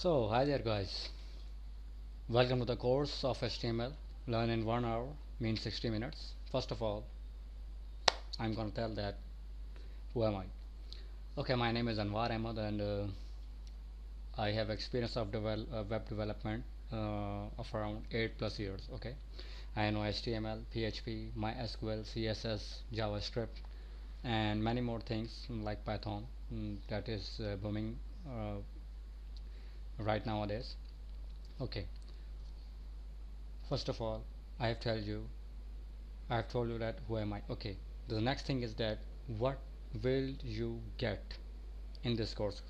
So, hi there guys. Welcome to the course of HTML. Learn in 1 hour means 60 minutes. First of all, I'm going to tell that who am I? Okay, my name is Anwar Ahmed and I have experience of web development of around 8 plus years. Okay, I know HTML, PHP, MySQL, CSS, JavaScript, and many more things like Python that is booming right nowadays. Okay, first of all, I have tell you I've told you that who am I. Okay, the next thing is that what will you get in this course?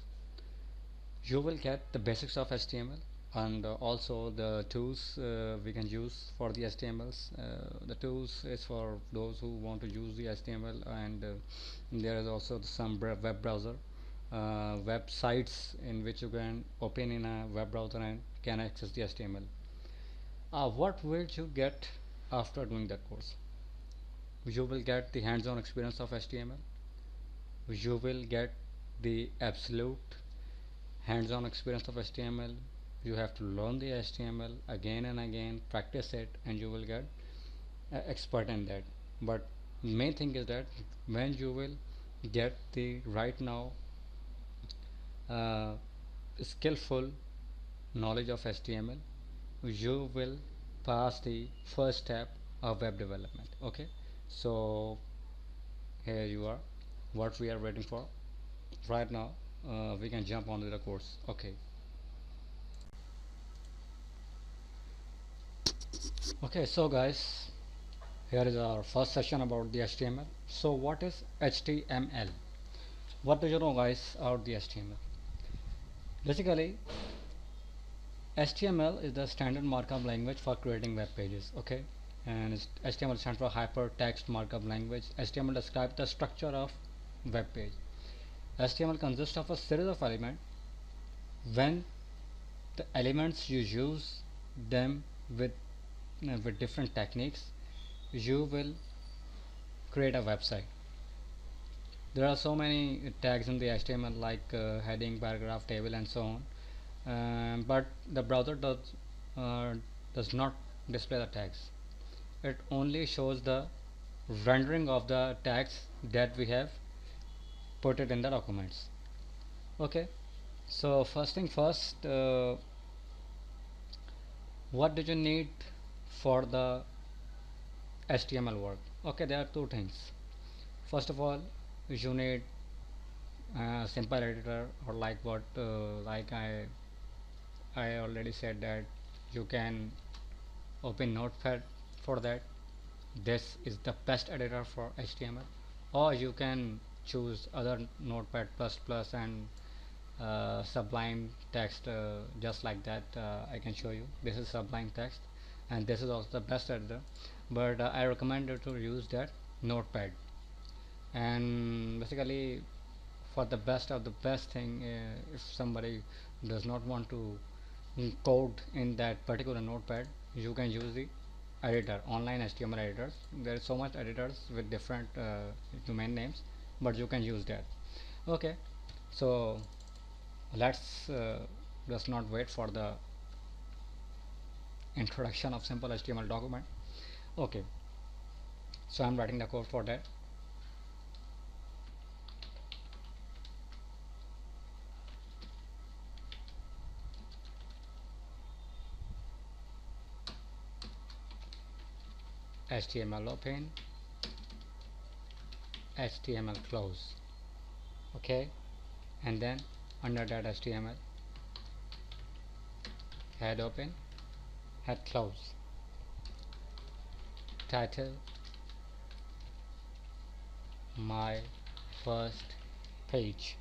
You will get the basics of HTML and also the tools we can use for the HTMLs. The tools is for those who want to use the HTML, and there is also some web browser websites in which you can open in a web browser and can access the HTML. What will you get after doing that course? You will get the hands-on experience of HTML. You will get the absolute hands-on experience of HTML. You have to learn the HTML again and again, practice it, and you will get expert in that. But main thing is that when you will get the right now uh, skillful knowledge of HTML, you will pass the first step of web development. Okay, so here you are, what we are waiting for right now. We can jump onto the course. Okay, so guys, here is our first session about the HTML. So what is HTML? What do you know guys about the HTML? Basically, HTML is the standard markup language for creating web pages. Okay, and HTML stands for hypertext markup language. HTML describes the structure of web page. HTML consists of a series of elements. When the elements you use them with different techniques, you will create a website. There are so many tags in the HTML like heading, paragraph, table, and so on. But the browser does not display the tags. It only shows the rendering of the tags that we have put it in the documents. Okay, so first thing first, what do you need for the HTML work? Okay, there are two things. First of all, you need a simple editor, or like what like I already said that you can open Notepad for that. This is the best editor for HTML, or you can choose other Notepad plus plus and Sublime Text, just like that. I can show you. This is Sublime Text, and this is also the best editor, but I recommend you to use that Notepad. And basically, for the best of the best thing, if somebody does not want to code in that particular Notepad, you can use the editor, online HTML editors. There is so much editors with different domain names, but you can use that. Okay, so let's just not wait for the introduction of simple HTML document. Okay, so I'm writing the code for that. HTML open, HTML close. Okay, and then under that HTML, head open, head close, title, my first page.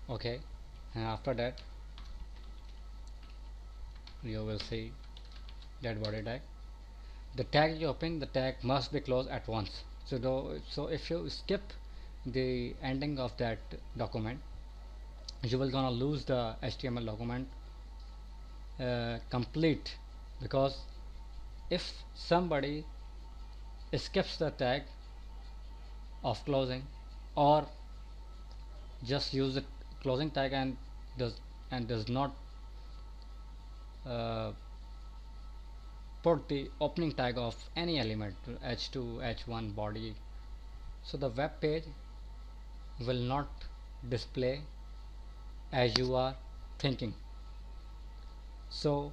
Okay, and after that you will see that body tag. The tag you open, the tag must be closed at once. So if you skip the ending of that document, you will gonna lose the HTML document complete, because if somebody skips the tag of closing, or just use the closing tag and does and does not uh, put the opening tag of any element h2 h1 body, so the web page will not display as you are thinking. So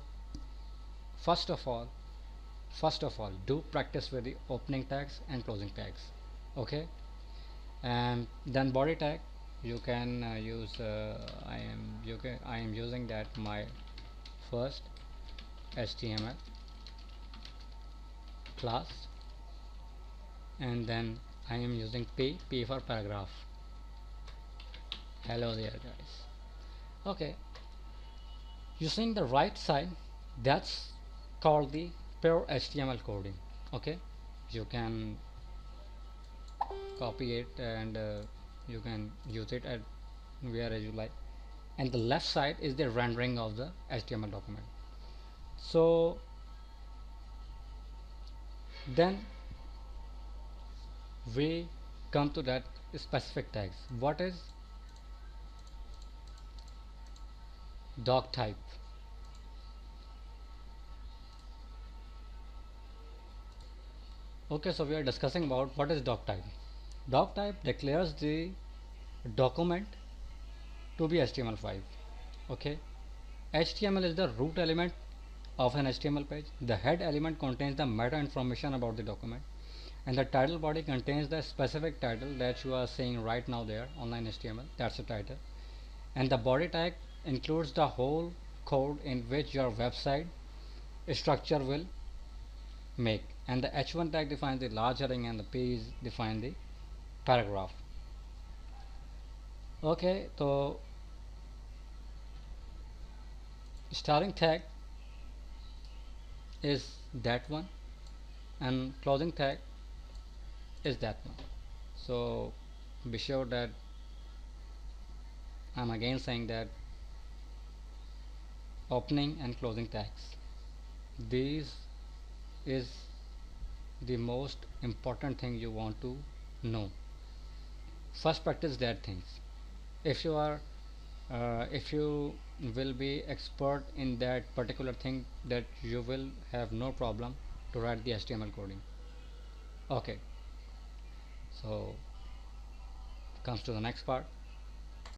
first of all do practice with the opening tags and closing tags. Okay, and then body tag you can use I am using that my first HTML class, and then I am using P for paragraph. Hello there guys. Okay, you see the right side, that's called the pure HTML coding. Okay, you can copy it and you can use it at wherever you like, and the left side is the rendering of the HTML document. So then we come to that specific tags. What is doc type? Okay, so we are discussing about what is doc type. Doc type declares the document to be HTML5. Okay, HTML is the root element of an HTML page. The head element contains the meta information about the document, and the title body contains the specific title that you are seeing right now there, online HTML. That's the title, and the body tag includes the whole code in which your website structure will make, and the h1 tag defines the large heading and the page define the paragraph. Okay, so starting tag is that one and closing tag is that one. So be sure that I'm again saying that opening and closing tags, these is the most important thing you want to know. First practice that things. If you are if you will be expert in that particular thing, that you will have no problem to write the HTML coding. Okay, so comes to the next part.